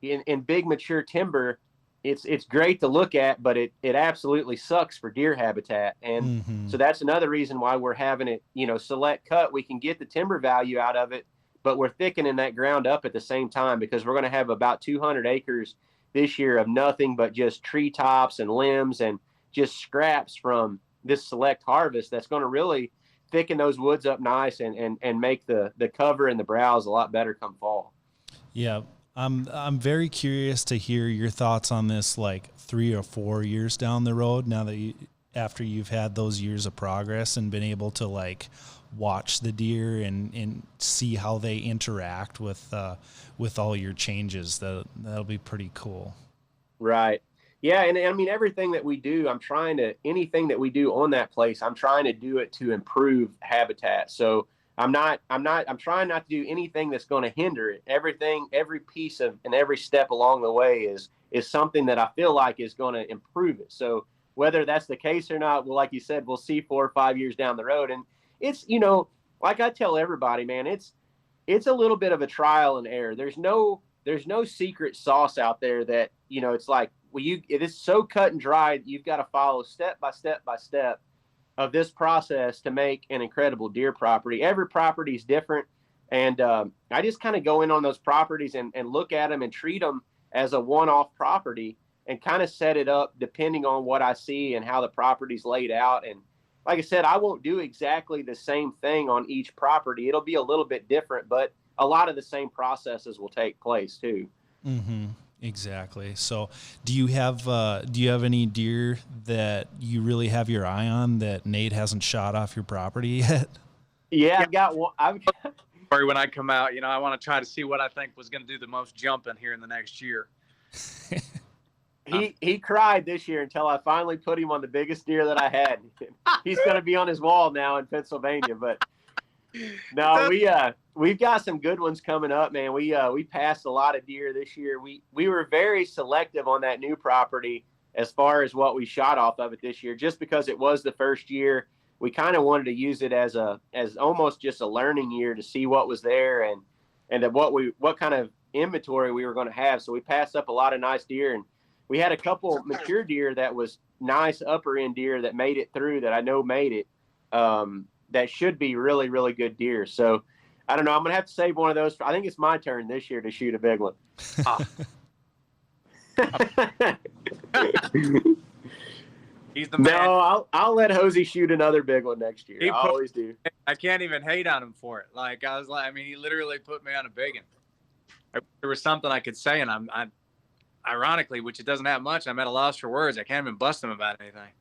in big mature timber, it's great to look at, but it absolutely sucks for deer habitat. And so that's another reason why we're having it, select cut. We can get the timber value out of it, but we're thickening that ground up at the same time, because we're going to have about 200 acres this year of nothing but just treetops and limbs and just scraps from this select harvest. That's going to really thicken those woods up nice and make the cover and the browse a lot better come fall. Yeah. I'm very curious to hear your thoughts on this, like 3 or 4 years down the road, now that after you've had those years of progress and been able to like watch the deer and see how they interact with all your changes. That'll be pretty cool. Right. Yeah. And I mean, everything that we do, anything that we do on that place, I'm trying to do it to improve habitat. So I'm trying not to do anything that's going to hinder it. Every piece of, and every step along the way is something that I feel like is going to improve it. So whether that's the case or not, well, like you said, we'll see 4 or 5 years down the road. And it's, like I tell everybody, man, it's a little bit of a trial and error. There's no secret sauce out there that, it's like, it is so cut and dried. You've got to follow step by step by step of this process to make an incredible deer property. Every property is different. And I just kind of go in on those properties and look at them and treat them as a one-off property and kind of set it up depending on what I see and how the property's laid out. And like I said, I won't do exactly the same thing on each property. It'll be a little bit different, but a lot of the same processes will take place too. Exactly. So do you have any deer that you really have your eye on that Nate hasn't shot off your property yet? Yeah, I've got one. Sorry, when I come out, I want to try to see what I think was going to do the most jumping here in the next year. He cried this year until I finally put him on the biggest deer that I had. He's going to be on his wall now in Pennsylvania, but no, we've got some good ones coming up, man. We passed a lot of deer this year. We were very selective on that new property as far as what we shot off of it this year, just because it was the first year. We kind of wanted to use it as almost just a learning year to see what was there and what kind of inventory we were going to have. So we passed up a lot of nice deer, and we had a couple mature deer that was nice upper end deer that made it through, that I know made it. That should be really, really good deer. So I don't know. I'm going to have to save one of those. I think it's my turn this year to shoot a big one. He's the man. No, I'll let Hosie shoot another big one next year. I always do. I can't even hate on him for it. He literally put me on a big one. There was something I could say, and I'm ironically, which it doesn't have much, I'm at a loss for words. I can't even bust him about anything.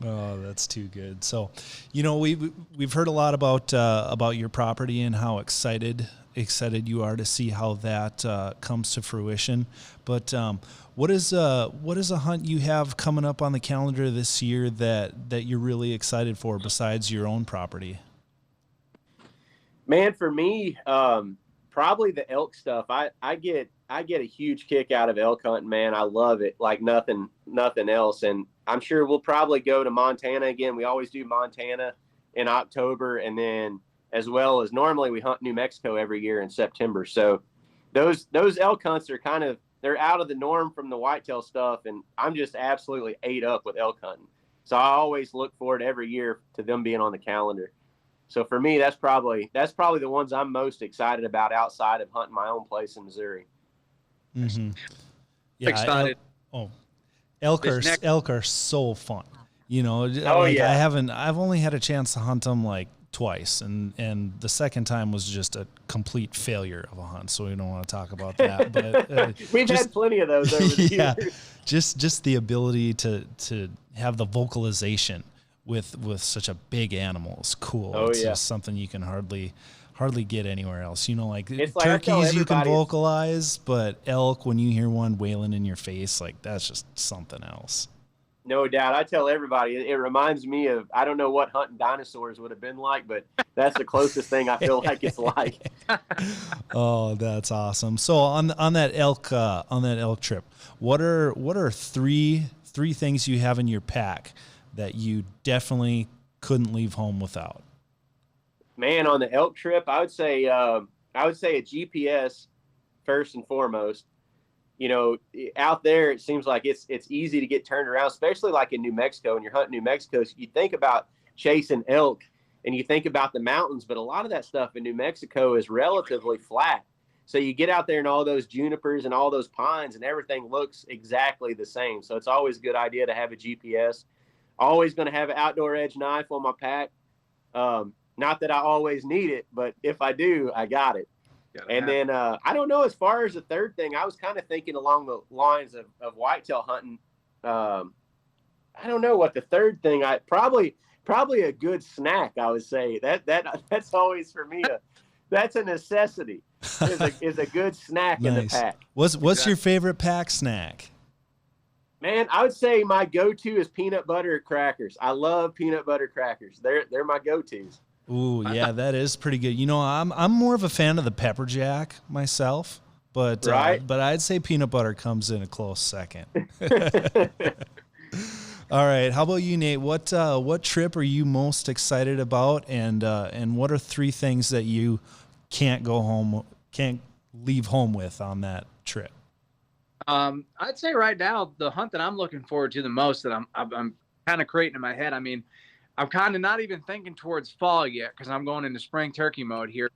Oh, that's too good. So, we've heard a lot about your property and how excited you are to see how that comes to fruition. But what is a hunt you have coming up on the calendar this year that you're really excited for besides your own property? Man, for me, probably the elk stuff. I get a huge kick out of elk hunting, man. I love it like nothing else. And I'm sure we'll probably go to Montana again. We always do Montana in October, and then as well as normally we hunt New Mexico every year in September. So those elk hunts are they're out of the norm from the whitetail stuff, and I'm just absolutely ate up with elk hunting. So I always look forward every year to them being on the calendar. So for me, that's probably the ones I'm most excited about outside of hunting my own place in Missouri. Mm-hmm. Yeah, Excited. Elk are so fun. I've only had a chance to hunt them like twice, and the second time was just a complete failure of a hunt. So we don't want to talk about that. But we've had plenty of those over the years. Just the ability to have the vocalization with such a big animal is cool. It's just something you can hardly get anywhere else. Turkeys you can vocalize, but elk, when you hear one wailing in your face, like that's just something else. No doubt. I tell everybody, it reminds me of, I don't know what hunting dinosaurs would have been like, but that's the closest thing I feel like it's like. Oh, that's awesome. So on that elk trip, what are three things you have in your pack that you definitely couldn't leave home without? Man, on the elk trip, I would say a GPS first and foremost. Out there, it seems like it's easy to get turned around, especially like in New Mexico. When you're hunting New Mexico, so you think about chasing elk and you think about the mountains, but a lot of that stuff in New Mexico is relatively flat. So you get out there and all those junipers and all those pines and everything looks exactly the same. So it's always a good idea to have a GPS. Always going to have an outdoor edge knife on my pack. Not that I always need it, but if I do, I got it. And then I don't know, as far as the third thing, I was kind of thinking along the lines of whitetail hunting. I don't know what the third thing. Probably a good snack. I would say that's always for me. That's a necessity. Is a good snack Nice. in the pack. What's your favorite pack snack? Man, I would say my go-to is peanut butter crackers. I love peanut butter crackers. They're my go-tos. Ooh, yeah, that is pretty good. I'm more of a fan of the pepper jack myself, but I'd say peanut butter comes in a close second. All right, how about you, Nate? What trip are you most excited about, and what are three things that you can't leave home with on that trip? I'd say right now the hunt that I'm looking forward to the most, that I'm kind of creating in my head. I mean, I'm kind of not even thinking towards fall yet because I'm going into spring turkey mode here.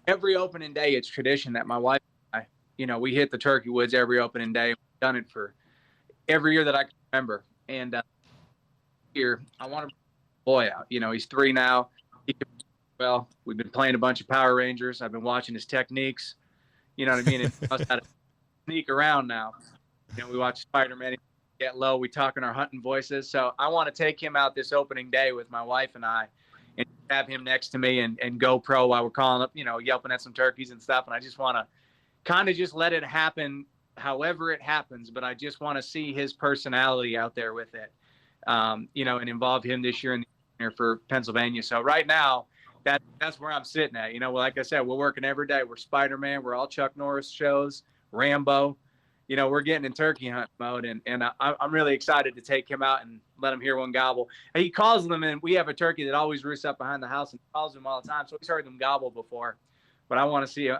Every opening day, it's tradition that my wife and I, we hit the turkey woods every opening day. We've done it for every year that I can remember. And here, I want to bring the boy out. He's 3 now. We've been playing a bunch of Power Rangers. I've been watching his techniques. You know what I mean? And he knows how to sneak around now. We watch Spider-Man get low. We talk in our hunting voices. So I want to take him out this opening day with my wife and I and have him next to me and GoPro while we're calling up, yelping at some turkeys and stuff. And I just want to kind of just let it happen however it happens. But I just want to see his personality out there with it, and involve him this year for Pennsylvania. So right now, that's where I'm sitting at. Like I said, we're working every day. We're Spider-Man. We're all Chuck Norris shows, Rambo. We're getting in turkey hunt mode, and I'm really excited to take him out and let him hear one gobble. And he calls them, and we have a turkey that always roosts up behind the house and calls them all the time. So he's heard them gobble before, but I want to see him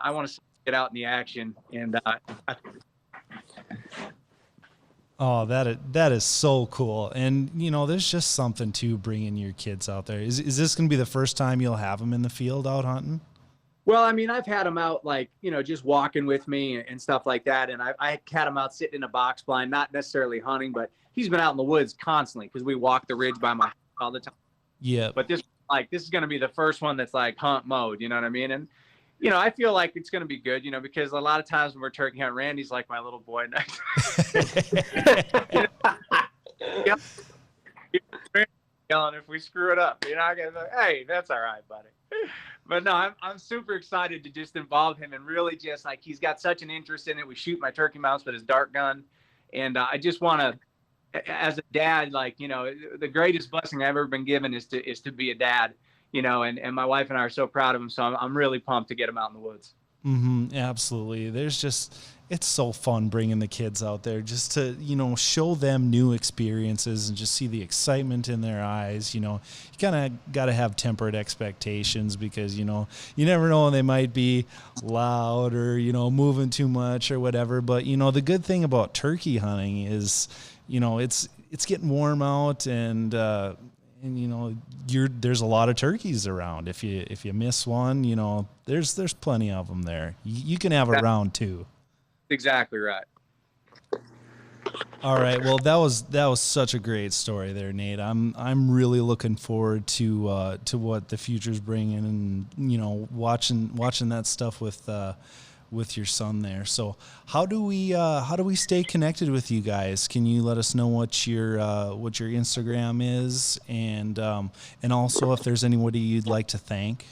get out in the action. And oh, that is so cool. And there's just something to bringing your kids out there. Is this going to be the first time you'll have them in the field out hunting? Well, I mean, I've had him out, just walking with me and stuff like that. And I had him out sitting in a box blind, not necessarily hunting, but he's been out in the woods constantly because we walk the ridge by my house all the time. Yeah. But this is going to be the first one that's like hunt mode, you know what I mean? And, I feel like it's going to be good, because a lot of times when we're turkey hunting, Randy's like my little boy next. yelling if we screw it up. You know, I get like, hey, that's all right, buddy. But no, I'm super excited to just involve him and really just like he's got such an interest in it. We shoot my turkey mounts with his dart gun, and I just want to, as a dad, like, you know, the greatest blessing I've ever been given is to be a dad, you know, and my wife and I are so proud of him. So I'm really pumped to get him out in the woods. Mm-hmm, absolutely. It's so fun bringing the kids out there just to, you know, show them new experiences and just see the excitement in their eyes. You know, you kind of got to have tempered expectations because, you know, you never know when they might be loud or, you know, moving too much or whatever. But, you know, the good thing about turkey hunting is, you know, it's getting warm out and you know, there's a lot of turkeys around. If you miss one, you know, there's plenty of them there. You can have a round too. Exactly right. All right. Well, that was such a great story there, Nate. I'm really looking forward to what the future's bringing, and you know, watching that stuff with your son there. So how do we stay connected with you guys? Can you let us know what your Instagram is, and also if there's anybody you'd like to thank?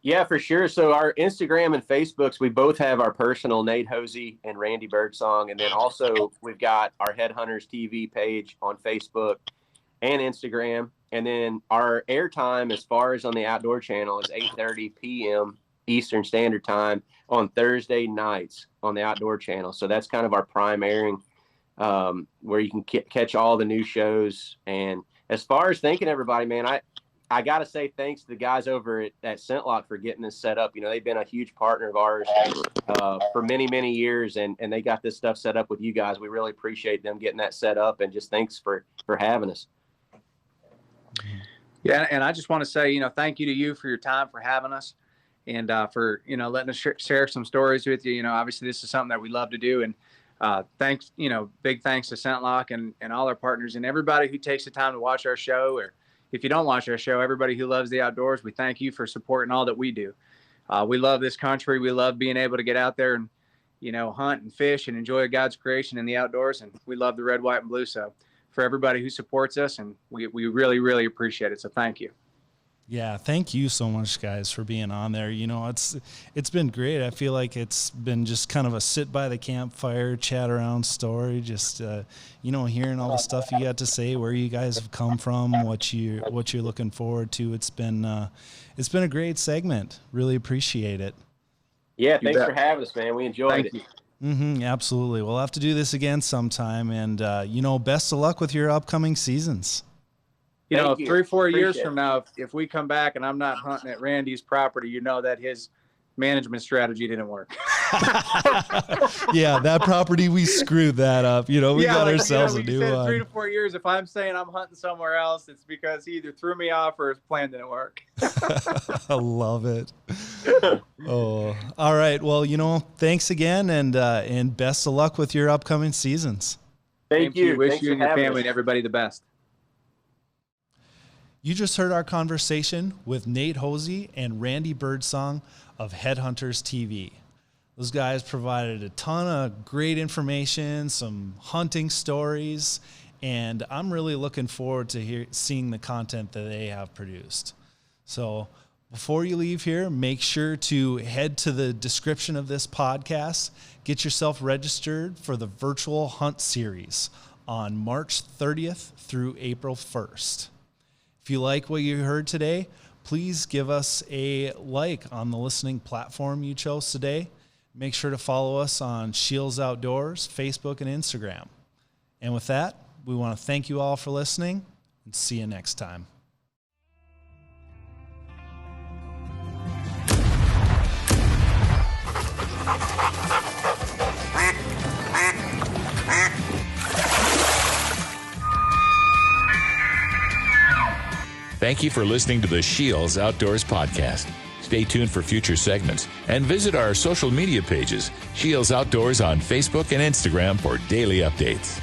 Yeah, for sure. So our Instagram and Facebooks, we both have our personal, Nate Hosie and Randy Birdsong. And then also we've got our Headhunters TV page on Facebook and Instagram. And then our airtime, as far as on the Outdoor channel, is 8:30 p.m. Eastern Standard Time on Thursday nights on the Outdoor channel. So that's kind of our prime airing, where you can catch all the new shows. And as far as thanking everybody, man, I got to say thanks to the guys over at ScentLok for getting this set up. You know, they've been a huge partner of ours for many, many years, and they got this stuff set up with you guys. We really appreciate them getting that set up, and just thanks for having us. Yeah, and I just want to say, you know, thank you to you for your time, for having us, and for, you know, letting us share some stories with you. You know, obviously this is something that we love to do, and thanks, you know, big thanks to ScentLok and all our partners and everybody who takes the time to watch our show, or if you don't watch our show, everybody who loves the outdoors, we thank you for supporting all that we do. We love this country. We love being able to get out there and, you know, hunt and fish and enjoy God's creation in the outdoors. And we love the red, white, and blue. So for everybody who supports us, and we really, really appreciate it. So thank you. Yeah, thank you so much, guys, for being on there. You know, it's been great. I feel like it's been just kind of a sit by the campfire, chat around story. Just you know, hearing all the stuff you got to say, where you guys have come from, what you're looking forward to. It's been a great segment. Really appreciate it. Yeah, thanks for having us, man. We enjoyed it. Mm-hmm, absolutely. We'll have to do this again sometime. And you know, best of luck with your upcoming seasons. You know, 3 or 4 years from now, if we come back and I'm not hunting at Randy's property, you know that his management strategy didn't work. Yeah, that property, we screwed that up. You know, we got ourselves a new one. 3 to 4 years, if I'm saying I'm hunting somewhere else, it's because he either threw me off or his plan didn't work. I love it. Oh, all right. Well, you know, thanks again, and best of luck with your upcoming seasons. Thank you. Wish you and your family and everybody the best. You just heard our conversation with Nate Hosie and Randy Birdsong of Headhunters TV. Those guys provided a ton of great information, some hunting stories, and I'm really looking forward to seeing the content that they have produced. So before you leave here, make sure to head to the description of this podcast, get yourself registered for the virtual hunt series on March 30th through April 1st. If you like what you heard today, please give us a like on the listening platform you chose today. Make sure to follow us on SCHEELS Outdoors, Facebook, and Instagram. And with that, we want to thank you all for listening, and see you next time. Thank you for listening to the SCHEELS Outdoors Podcast. Stay tuned for future segments and visit our social media pages, SCHEELS Outdoors on Facebook and Instagram, for daily updates.